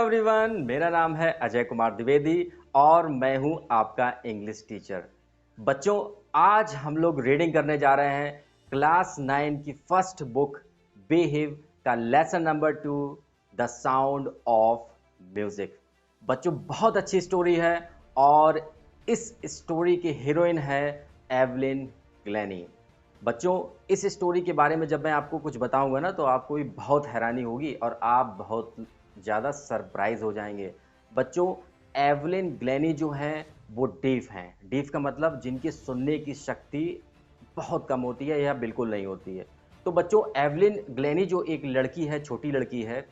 Everyone, मेरा नाम है अजय कुमार द्विवेदी और मैं हूं आपका इंग्लिश टीचर। बच्चों, आज हम लोग रीडिंग करने जा रहे हैं क्लास 9 की फर्स्ट बुक बिहेव का lesson number 2 the sound of music. बच्चों, बहुत अच्छी स्टोरी है और इस स्टोरी की हीरोइन है एवलिन ग्लेनी। बच्चों, इस स्टोरी के बारे में जब मैं आपको कुछ बताऊंगा ना तो आपको भी बहुत हैरानी होगी और आप बहुत ज़्यादा सरप्राइज हो जाएंगे। बच्चों, एवलिन ग्लेनी जो हैं वो डीफ हैं। डीफ का मतलब जिनकी सुनने की शक्ति बहुत कम होती है या बिल्कुल नहीं होती है। तो बच्चों, एवलिन ग्लेनी जो एक लड़की है, छोटी लड़की है,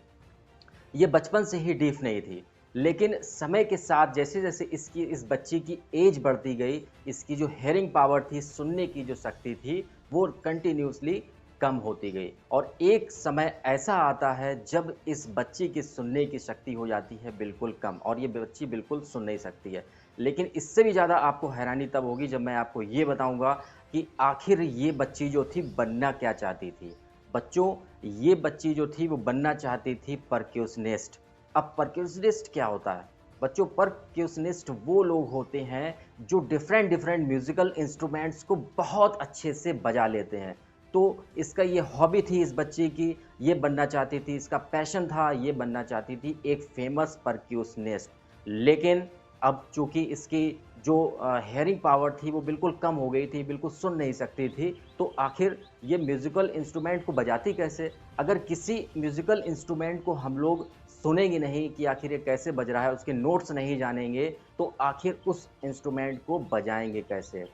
ये बचपन से ही डीफ नहीं थी, लेकिन समय के साथ जैसे जैसे इस बच्ची की एज बढ़ती गई, इसकी जो हेयरिंग पावर थी, सुनने की जो शक्ति थी, वो कंटिन्यूसली कम होती गई। और एक समय ऐसा आता है जब इस बच्ची की सुनने की शक्ति हो जाती है बिल्कुल कम और ये बच्ची बिल्कुल सुन नहीं सकती है। लेकिन इससे भी ज़्यादा आपको हैरानी तब होगी जब मैं आपको ये बताऊंगा कि आखिर ये बच्ची जो थी बनना क्या चाहती थी। बच्चों, ये बच्ची जो थी वो बनना चाहती थी परक्यूशनिस्ट। अब परक्यूशनिस्ट क्या होता है? बच्चों, परक्यूशनिस्ट वो लोग होते हैं जो डिफरेंट डिफरेंट म्यूजिकल इंस्ट्रूमेंट्स को बहुत अच्छे से बजा लेते हैं। तो इसका ये हॉबी थी इस बच्ची की, ये बनना चाहती थी, इसका पैशन था, ये बनना चाहती थी एक फेमस परक्यूशनिस्ट। लेकिन अब चूंकि इसकी जो हेयरिंग पावर थी वो बिल्कुल कम हो गई थी, बिल्कुल सुन नहीं सकती थी, तो आखिर ये म्यूज़िकल इंस्ट्रूमेंट को बजाती कैसे? अगर किसी म्यूज़िकल इंस्ट्रूमेंट को हम लोग सुनेंगे नहीं कि आखिर ये कैसे बज रहा है, उसके नोट्स नहीं जानेंगे, तो आखिर उस इंस्ट्रूमेंट को बजाएंगे कैसे?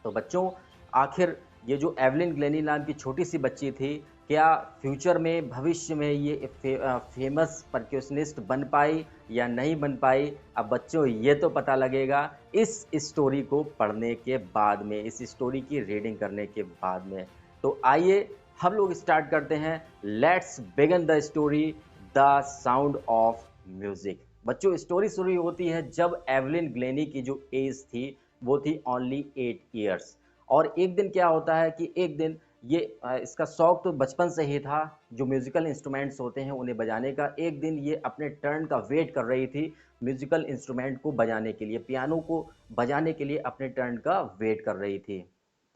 तो बच्चों, आखिर ये जो एवलिन ग्लेनी नाम की छोटी सी बच्ची थी, क्या फ्यूचर में, भविष्य में ये फेमस परक्यूशनिस्ट बन पाई या नहीं बन पाई? अब बच्चों, ये तो पता लगेगा इस स्टोरी को पढ़ने के बाद में, इस स्टोरी की रीडिंग करने के बाद में। तो आइए हम लोग स्टार्ट करते हैं। Let's begin the story the sound of music. बच्चों, स्टोरी शुरू होती है जब एवलिन ग्लेनी की जो एज थी वो थी ओनली 8 ईयर्स। और एक दिन क्या होता है कि एक दिन ये इसका शौक तो बचपन से ही था, जो म्यूज़िकल इंस्ट्रूमेंट्स होते हैं उन्हें बजाने का। एक दिन ये अपने टर्न का वेट कर रही थी म्यूज़िकल इंस्ट्रूमेंट को बजाने के लिए, पियानो को बजाने के लिए अपने टर्न का वेट कर रही थी।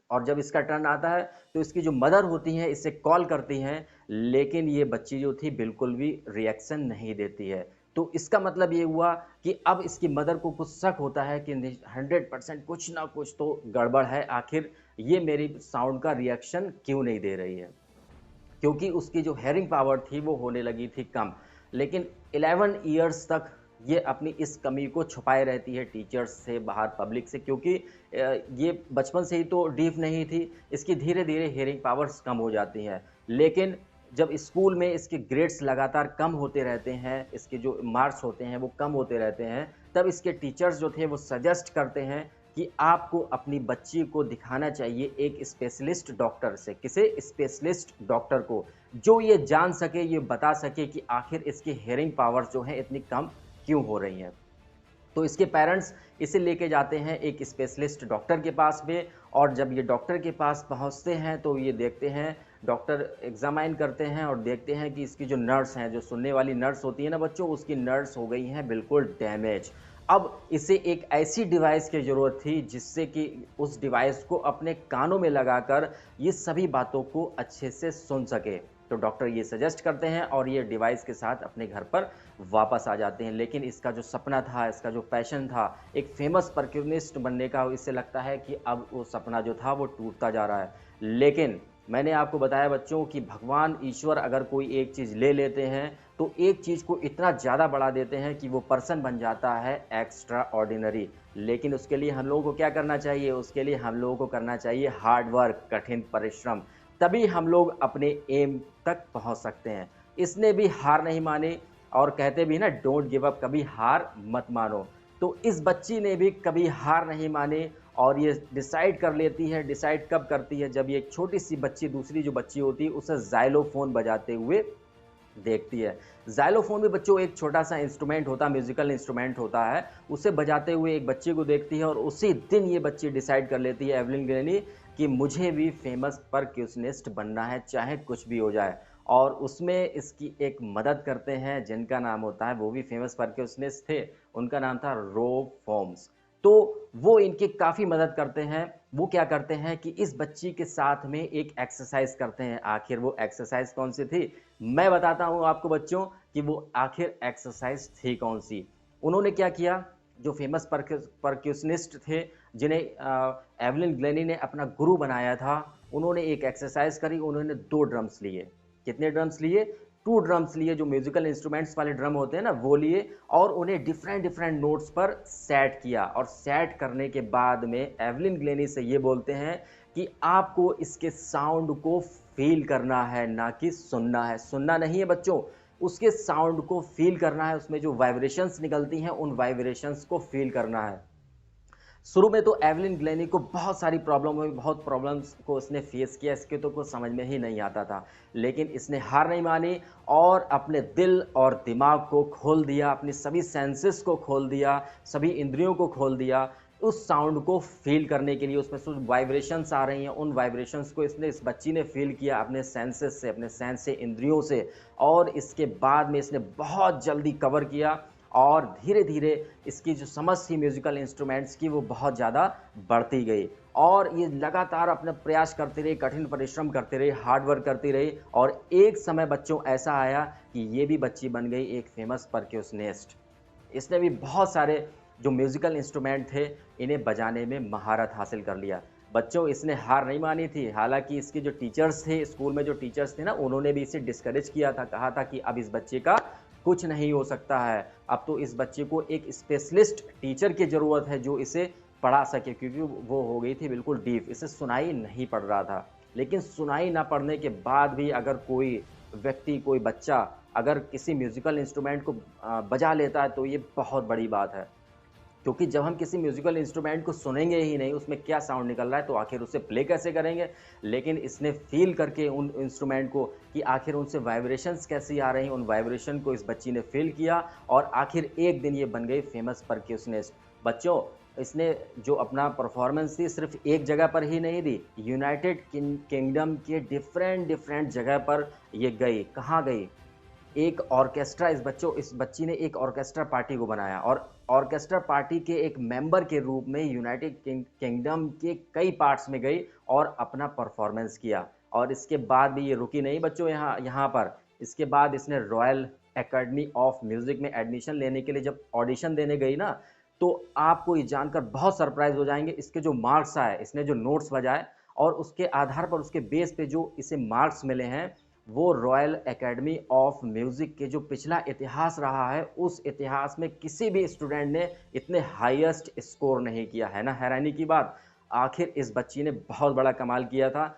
और जब इसका टर्न आता है तो इसकी जो मदर होती हैं इसे कॉल करती हैं, लेकिन ये बच्ची जो थी बिल्कुल भी रिएक्शन नहीं देती है। तो इसका मतलब ये हुआ कि अब इसकी मदर को कुछ शक होता है कि 100% कुछ ना कुछ तो गड़बड़ है, आखिर ये मेरी साउंड का रिएक्शन क्यों नहीं दे रही है? क्योंकि उसकी जो हेयरिंग पावर थी वो होने लगी थी कम। लेकिन 11 ईयर्स तक ये अपनी इस कमी को छुपाए रहती है टीचर्स से, बाहर पब्लिक से, क्योंकि ये बचपन से ही तो डीफ नहीं थी, इसकी धीरे धीरे हेयरिंग पावर्स कम हो जाती हैं। लेकिन जब स्कूल में इसके ग्रेड्स लगातार कम होते रहते हैं, इसके जो मार्क्स होते हैं वो कम होते रहते हैं, तब इसके टीचर्स जो थे वो सजेस्ट करते हैं कि आपको अपनी बच्ची को दिखाना चाहिए एक स्पेशलिस्ट डॉक्टर से। किसे? स्पेशलिस्ट डॉक्टर को, जो ये जान सके, ये बता सके कि आखिर इसकी हेयरिंग पावर्स जो हैं इतनी कम क्यों हो रही हैं। तो इसके पेरेंट्स इसे लेके जाते हैं एक स्पेशलिस्ट डॉक्टर के पास में। और जब ये डॉक्टर के पास पहुंचते हैं तो ये देखते हैं, डॉक्टर एग्जामाइन करते हैं और देखते हैं कि इसकी जो नर्स हैं, जो सुनने वाली नर्स होती है ना बच्चों, उसकी नर्स हो गई हैं बिल्कुल डैमेज। अब इसे एक ऐसी डिवाइस की ज़रूरत थी जिससे कि उस डिवाइस को अपने कानों में लगाकर ये सभी बातों को अच्छे से सुन सके। तो डॉक्टर ये सजेस्ट करते हैं और ये डिवाइस के साथ अपने घर पर वापस आ जाते हैं। लेकिन इसका जो सपना था, इसका जो पैशन था एक फेमस परक्यूशनिस्ट बनने का, इससे लगता है कि अब वो सपना जो था वो टूटता जा रहा है। लेकिन मैंने आपको बताया बच्चों कि भगवान ईश्वर अगर कोई एक चीज़ ले लेते हैं तो एक चीज़ को इतना ज़्यादा बढ़ा देते हैं कि वो पर्सन बन जाता है एक्स्ट्रा ऑर्डिनरी। लेकिन उसके लिए हम लोगों को क्या करना चाहिए? उसके लिए हम लोगों को करना चाहिए हार्ड वर्क, कठिन परिश्रम, तभी हम लोग अपने एम तक पहुंच सकते हैं। इसने भी हार नहीं मानी और कहते भी ना, डोंट गिव अप, कभी हार मत मानो। तो इस बच्ची ने भी कभी हार नहीं मानी और ये डिसाइड कर लेती है। डिसाइड कब करती है? जब ये एक छोटी सी बच्ची, दूसरी जो बच्ची होती है, उसे जाइलोफोन बजाते हुए देखती है। जाइलोफोन भी बच्चों एक छोटा सा इंस्ट्रूमेंट होता है, म्यूजिकल इंस्ट्रूमेंट होता है, उसे बजाते हुए एक बच्चे को देखती है और उसी दिन ये बच्ची डिसाइड कर लेती है, एवलिन ग्लेनी, कि मुझे भी फेमस परक्यूशनिस्ट बनना है, चाहे कुछ भी हो जाए। और उसमें इसकी एक मदद करते हैं जिनका नाम होता है, वो भी फेमस परक्यूशनिस्ट थे, उनका नाम था रोब फॉर्म्स। तो वो इनकी काफ़ी मदद करते हैं। वो क्या करते हैं कि इस बच्ची के साथ में एक एक्सरसाइज करते हैं। आखिर वो एक्सरसाइज कौन सी थी, मैं बताता हूँ आपको बच्चों कि वो आखिर एक्सरसाइज थी कौन सी। उन्होंने क्या किया, जो फेमस परक्यूशनिस्ट थे, जिन्हें एवलिन ग्लेनी ने अपना गुरु बनाया था, उन्होंने एक एक्सरसाइज करी। उन्होंने 2 ड्रम्स लिए। कितने ड्रम्स लिए? 2 ड्रम्स लिए, जो म्यूजिकल इंस्ट्रूमेंट्स वाले ड्रम होते हैं ना, वो लिए, और उन्हें डिफरेंट डिफरेंट नोट्स पर सेट किया। और सेट करने के बाद में एवलिन ग्लेनी से ये बोलते हैं कि आपको इसके साउंड को फील करना है, ना कि सुनना है। सुनना नहीं है बच्चों, उसके साउंड को फील करना है। उसमें जो वाइब्रेशंस निकलती हैं, उन वाइब्रेशंस को फील करना है। शुरू में तो एवलिन ग्लेनी को बहुत सारी प्रॉब्लम हुई, बहुत प्रॉब्लम्स को इसने फेस किया, इसके तो कुछ समझ में ही नहीं आता था। लेकिन इसने हार नहीं मानी और अपने दिल और दिमाग को खोल दिया, अपनी सभी सेंसेस को खोल दिया, सभी इंद्रियों को खोल दिया उस साउंड को फील करने के लिए। उसमें जो वाइब्रेशंस आ रही हैं, उन वाइब्रेशंस को इस बच्ची ने फील किया अपने सेंसेस से, अपने सेंस से, इंद्रियों से। और इसके बाद में इसने बहुत जल्दी कवर किया और धीरे धीरे इसकी जो समझ थी म्यूजिकल इंस्ट्रूमेंट्स की, वो बहुत ज़्यादा बढ़ती गई। और ये लगातार अपना प्रयास करती रही, कठिन परिश्रम करती रही, हार्ड वर्क करती रही। और एक समय बच्चों ऐसा आया कि ये भी बच्ची बन गई एक फेमस परक्यूशनिस्ट। इसने भी बहुत सारे जो म्यूजिकल इंस्ट्रूमेंट थे, इन्हें बजाने में महारत हासिल कर लिया। बच्चों, इसने हार नहीं मानी थी। हालांकि इसके जो टीचर्स थे, स्कूल में जो टीचर्स थे ना, उन्होंने भी इसे डिस्करेज किया था, कहा था कि अब इस बच्चे का कुछ नहीं हो सकता है, अब तो इस बच्चे को एक स्पेशलिस्ट टीचर की ज़रूरत है जो इसे पढ़ा सके, क्योंकि वो हो गई थी बिल्कुल डीफ, इसे सुनाई नहीं पड़ रहा था। लेकिन सुनाई ना पड़ने के बाद भी अगर कोई व्यक्ति, कोई बच्चा अगर किसी म्यूज़िकल इंस्ट्रूमेंट को बजा लेता है, तो ये बहुत बड़ी बात है। क्योंकि जब हम किसी म्यूजिकल इंस्ट्रूमेंट को सुनेंगे ही नहीं, उसमें क्या साउंड निकल रहा है, तो आखिर उसे प्ले कैसे करेंगे। लेकिन इसने फील करके उन इंस्ट्रूमेंट को कि आखिर उनसे वाइब्रेशंस कैसी आ रही हैं, उन वाइब्रेशन को इस बच्ची ने फील किया और आखिर एक दिन ये बन गई फेमस परक्यूशनिस्ट। बच्चों, इसने जो अपना परफॉर्मेंस थी सिर्फ एक जगह पर ही नहीं दी, यूनाइटेड किंगडम के डिफरेंट डिफरेंट जगह पर ये गई। कहाँ गई? एक ऑर्केस्ट्रा, इस बच्ची ने एक ऑर्केस्ट्रा पार्टी को बनाया और ऑर्केस्ट्रा पार्टी के एक मेंबर के रूप में यूनाइटेड किंगडम के कई पार्ट्स में गई और अपना परफॉर्मेंस किया। और इसके बाद भी ये रुकी नहीं बच्चों, यहाँ पर इसके बाद इसने रॉयल एकेडमी ऑफ म्यूजिक में एडमिशन लेने के लिए जब ऑडिशन देने गई ना, तो आपको ये जानकर बहुत सरप्राइज हो जाएंगे। इसके जो मार्क्स आए, इसने जो नोट्स बजाए और उसके आधार पर, उसके बेस पे जो इसे मार्क्स मिले हैं, वो रॉयल एकेडमी ऑफ म्यूज़िक के जो पिछला इतिहास रहा है, उस इतिहास में किसी भी स्टूडेंट ने इतने हाईएस्ट स्कोर नहीं किया है। ना हैरानी की बात, आखिर इस बच्ची ने बहुत बड़ा कमाल किया था।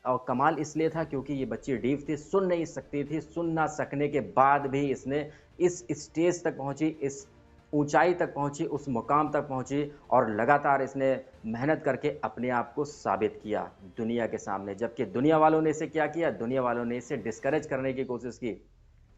और कमाल इसलिए था क्योंकि ये बच्ची डीफ थी, सुन नहीं सकती थी। सुन ना सकने के बाद भी इसने इस स्टेज तक पहुंची, इस ऊंचाई तक पहुंची, उस मुकाम तक पहुंची और लगातार इसने मेहनत करके अपने आप को साबित किया दुनिया के सामने। जबकि दुनिया वालों ने इसे क्या किया? दुनिया वालों ने इसे डिस्करेज करने की कोशिश की।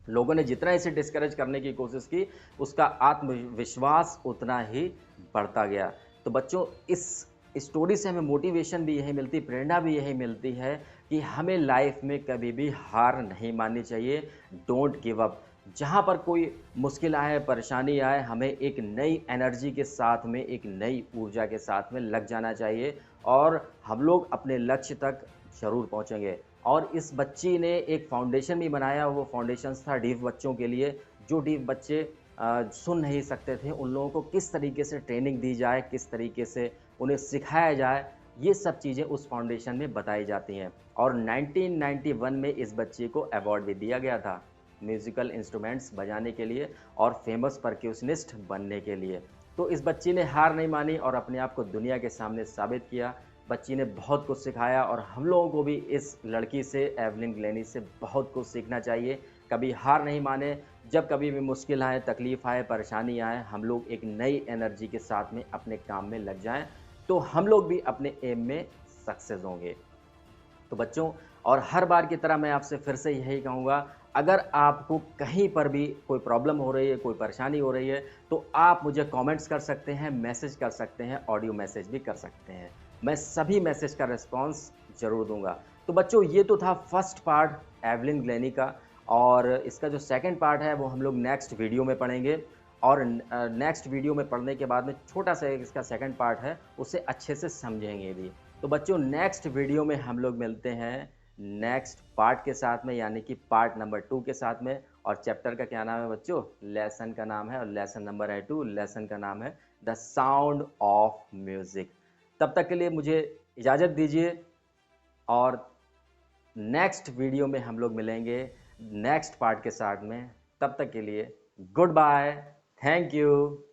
लोगों ने जितना इसे डिस्करेज करने की कोशिश की, उसका आत्मविश्वास उतना ही बढ़ता गया। तो बच्चों, इस स्टोरी से हमें मोटिवेशन भी यही मिलती, प्रेरणा भी यही मिलती है कि हमें लाइफ में कभी भी हार नहीं माननी चाहिए। Don't give up. जहाँ पर कोई मुश्किल आए, परेशानी आए, हमें एक नई एनर्जी के साथ में, एक नई ऊर्जा के साथ में लग जाना चाहिए और हम लोग अपने लक्ष्य तक ज़रूर पहुँचेंगे। और इस बच्ची ने एक फाउंडेशन भी बनाया, वो फाउंडेशन था डीफ बच्चों के लिए। जो डीफ बच्चे सुन नहीं सकते थे, उन लोगों को किस तरीके से ट्रेनिंग दी जाए, किस तरीके से उन्हें सिखाया जाए, ये सब चीज़ें उस फाउंडेशन में बताई जाती हैं। और 1991 में इस बच्चे को अवार्ड भी दिया गया था म्यूज़िकल इंस्ट्रूमेंट्स बजाने के लिए और फेमस परक्यूशनिस्ट बनने के लिए। तो इस बच्ची ने हार नहीं मानी और अपने आप को दुनिया के सामने साबित किया। बच्ची ने बहुत कुछ सिखाया और हम लोगों को भी इस लड़की से, एवलिन ग्लेनी से बहुत कुछ सीखना चाहिए। कभी हार नहीं माने। जब कभी भी मुश्किल आए, तकलीफ़ आए, परेशानी आए, हम लोग एक नई एनर्जी के साथ में अपने काम में लग जाएं, तो हम लोग भी अपने एम में सक्सेस होंगे। तो बच्चों, और हर बार की तरह मैं आपसे फिर से यही कहूँगा, अगर आपको कहीं पर भी कोई प्रॉब्लम हो रही है, कोई परेशानी हो रही है, तो आप मुझे कमेंट्स कर सकते हैं, मैसेज कर सकते हैं, ऑडियो मैसेज भी कर सकते हैं। मैं सभी मैसेज का रिस्पांस ज़रूर दूंगा। तो बच्चों ये तो था फर्स्ट पार्ट एवलिन ग्लेनी का, और इसका जो सेकंड पार्ट है वो हम लोग नेक्स्ट वीडियो में पढ़ेंगे। और नेक्स्ट वीडियो में पढ़ने के बाद में छोटा सा इसका सेकंड पार्ट है, उसे अच्छे से समझेंगे भी। तो बच्चों नेक्स्ट वीडियो में हम लोग मिलते हैं नेक्स्ट पार्ट के साथ में, यानी कि पार्ट नंबर 2 के साथ में। और चैप्टर का क्या नाम है बच्चों? लेसन का नाम है, और लेसन नंबर है 2। लेसन का नाम है द साउंड ऑफ म्यूजिक। तब तक के लिए मुझे इजाज़त दीजिए, और नेक्स्ट वीडियो में हम लोग मिलेंगे नेक्स्ट पार्ट के साथ में। तब तक के लिए गुड बाय, थैंक यू।